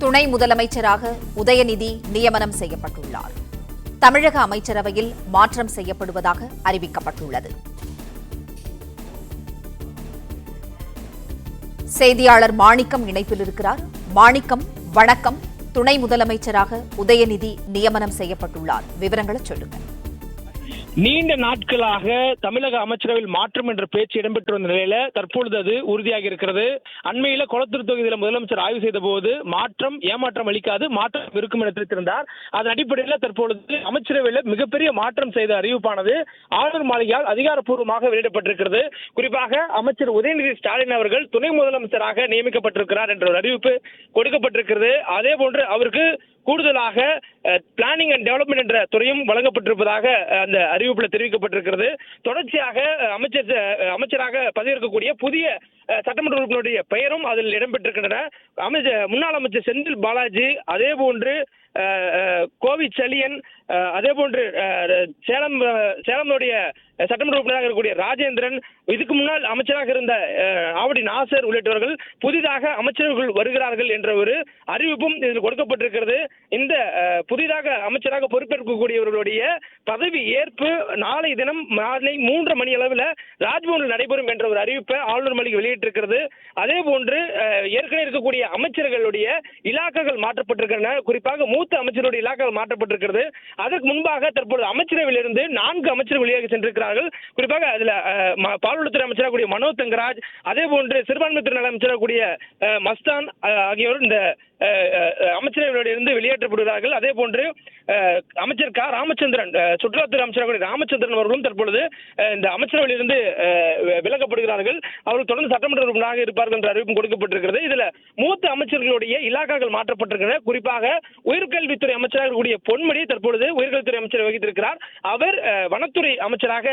துணை முதலமைச்சராக உதயநிதி நியமனம் செய்யப்பட்டுள்ளார். தமிழக அமைச்சரவையில் மாற்றம் செய்யப்படுவதாக அறிவிக்கப்பட்டுள்ளது. செய்தியாளர் மாணிக்கம் இணைப்பில் இருக்கிறார். மாணிக்கம், வணக்கம். துணை முதலமைச்சராக உதயநிதி நியமனம் செய்யப்பட்டுள்ளார். விவரங்களை சொல்லுங்க. நீண்ட நாட்களாக தமிழக அமைச்சரவையில் மாற்றம் என்ற பேச்சு இடம்பெற்று வந்த நிலையில தற்பொழுது அது உறுதியாக இருக்கிறது. அண்மையில கொளத்தூர் தொகுதியில் முதலமைச்சர் ஆய்வு செய்த போது மாற்றம் ஏமாற்றம் அளிக்காது, மாற்றம் இருக்கும் என தெரிவித்திருந்தார். அதன் அடிப்படையில் தற்பொழுது அமைச்சரவையில் மிகப்பெரிய மாற்றம் செய்த அறிவிப்பானது ஆளுநர் மாளிகையால் அதிகாரப்பூர்வமாக வெளியிடப்பட்டிருக்கிறது. குறிப்பாக அமைச்சர் உதயநிதி ஸ்டாலின் அவர்கள் துணை முதலமைச்சராக நியமிக்கப்பட்டிருக்கிறார் என்ற ஒரு அறிவிப்பு கொடுக்கப்பட்டிருக்கிறது. அதே போன்று அவருக்கு கூடுதலாக பிளானிங் அண்ட் டெவலப்மெண்ட் என்ற துறையும் வழங்கப்பட்டிருப்பதாக அந்த அறிவிப்பில் தெரிவிக்கப்பட்டிருக்கிறது. தொடர்ச்சியாக அமைச்சராக பதவியேற்கக்கூடிய புதிய சட்டமன்ற உறுப்பினருடைய பெயரும் அதில் இடம்பெற்றிருக்கின்றன. முன்னாள் அமைச்சர் செந்தில் பாலாஜி, அதே போன்று கோவி செலியன், அதே போன்று சேலமுடைய சட்டமன்ற உறுப்பினராக இருக்கக்கூடிய ராஜேந்திரன், இதுக்கு முன்னால் அமைச்சராக இருந்த ஆவடி நாசர் உள்ளிட்டவர்கள் புதிதாக அமைச்சர்கள் வருகிறார்கள் என்ற ஒரு அறிவிப்பும் இதில் கொடுக்கப்பட்டிருக்கிறது. இந்த புதிதாக அமைச்சராக பொறுப்பேற்கக்கூடியவர்களுடைய பதவி ஏற்பு நாளை தினம் மாலை 3:30 மணி அளவில் ராஜ்பவனில் நடைபெறும் என்ற ஒரு அறிவிப்பை ஆளுநர் மாளிகை வெளியிட்டிருக்கிறது. அதே போன்று ஏற்கனவே இருக்கக்கூடிய அமைச்சர்களுடைய இலாக்காக்கள் மாற்றப்பட்டிருக்கின்றன. குறிப்பாக மூத்த அமைச்சருடைய இலாக்காக்கள் மாற்றப்பட்டிருக்கிறது. அதற்கு முன்பாக தற்போது அமைச்சரவையிலிருந்து 4 அமைச்சர்கள் வெளியாக சென்றிருக்கிறார்கள். குறிப்பாக அதில் பால்வளத்துறை அமைச்சராக கூடிய மனோ தங்கராஜ், அதே போன்று சிறுபான்மைத்துறை நல அமைச்சராக கூடிய மஸ்தான் ஆகியோர் இந்த அமைச்சரவையிலிருந்து வெளியேற்றப்படுகிறார்கள். அதே போன்று அமைச்சர் க ராமச்சந்திரன், சுற்றுலாத்துறை அமைச்சராக ராமச்சந்திரன் அவர்களும் தற்பொழுது இந்த அமைச்சரவையிலிருந்து விலகப்படுகிறார்கள். அவர்கள் தொடர்ந்து சட்டமன்ற உறுப்பினராக இருப்பார்கள் என்ற அறிவிப்பும் கொடுக்கப்பட்டிருக்கிறது. இதுல மூத்த அமைச்சர்களுடைய இலாக்காக்கள் மாற்றப்பட்டிருக்கின்றன. குறிப்பாக உயர்கல்வித்துறை அமைச்சராக இருக்கக்கூடிய பொன்முடி தற்பொழுது உயர்கல்வித்துறை அமைச்சரை வகித்திருக்கிறார். அவர் வனத்துறை அமைச்சராக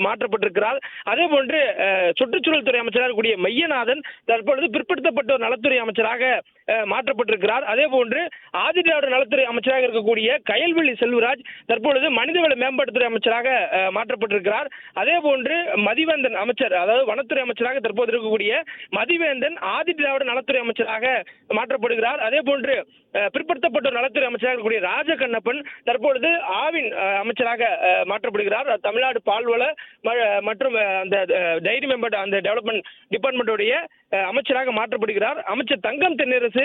மாற்றப்பட்டிருக்கிறார். அதே போன்று சுற்றுச்சூழல் துறை அமைச்சராக இருக்கக்கூடிய மையநாதன் தற்பொழுது பிற்படுத்தப்பட்டோர் நலத்துறை அமைச்சராக மாற்றப்பட்டிருக்கிறார். அதே போன்று ஆதிதிராவிடர் நலத்துறை அமைச்சராக இருக்கக்கூடிய கயல்விழி செல்வராஜ் தற்பொழுது மனிதவள மேம்பாட்டுத்துறை அமைச்சராக மாற்றப்பட்டிருக்கிறார். அதே போன்று மதிவேந்தன் அமைச்சர், அதாவது வனத்துறை அமைச்சராக தற்போது இருக்கக்கூடிய மதிவேந்தன் ஆதிதிராவிடர் நலத்துறை அமைச்சராக மாற்றப்படுகிறார். அதே போன்று பிற்படுத்தப்பட்டோர் நலத்துறை அமைச்சராக இருக்கக்கூடிய ராஜகண்ணப்பன் தற்பொழுது ஆவின் அமைச்சராக மாற்றப்படுகிறார். தமிழ்நாடு பால்வள மற்றும் அந்த டைரி மேம்பாட்டு அந்த டெவலப்மெண்ட் டிபார்ட்மெண்ட்டுடைய அமைச்சராக மாற்றப்படுகிறார். அமைச்சர் தங்கம் தென்னரசு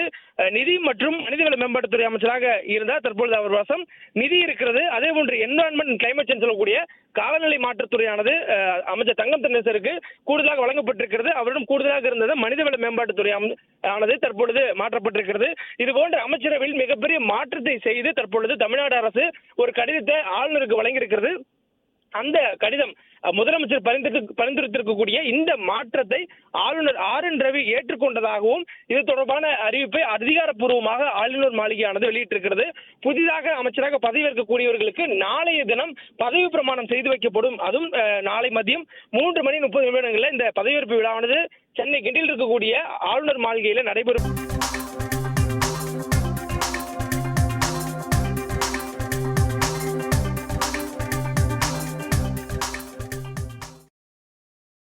நிதி மற்றும் மனிதவள மேம்பாட்டுத்துறை அமைச்சராக இருந்தார். தற்பொழுது அவர் வசம் நிதி இருக்கிறது. அதே போன்று என்விரான்மெண்ட் கிளைமேட் சேஞ்ச் சொல்லக்கூடிய காலநிலை மாற்றத்துறையானது அமைச்சர் தங்கம் தென்னரசருக்கு கூடுதலாக வழங்கப்பட்டிருக்கிறது. அவரிடம் கூடுதலாக இருந்தது மனிதவள மேம்பாட்டுத்துறை ஆனது தற்பொழுது மாற்றப்பட்டிருக்கிறது. இது போன்ற அமைச்சரவையில் மிகப்பெரிய மாற்றத்தை செய்து தற்பொழுது தமிழ்நாடு அரசு ஒரு கடிதத்தை ஆளுநருக்கு வழங்கியிருக்கிறது. அந்த கடிதம் முதலமைச்சர் பரிந்துரைத்திருக்கக்கூடிய இந்த மாற்றத்தை ஆளுநர் RN ரவி ஏற்றுக்கொண்டதாகவும் இது தொடர்பான அறிவிப்பை அதிகாரப்பூர்வமாக ஆளுநர் மாளிகையானது வெளியிட்டிருக்கிறது. புதிதாக அமைச்சராக பதவியேற்கக்கூடியவர்களுக்கு நாளைய தினம் பதவி பிரமாணம் செய்து வைக்கப்படும். அதுவும் நாளை மதியம் 3:30 இந்த பதவியேற்பு விழாவானது சென்னை கிண்டியில் இருக்கக்கூடிய ஆளுநர் மாளிகையில் நடைபெறும்.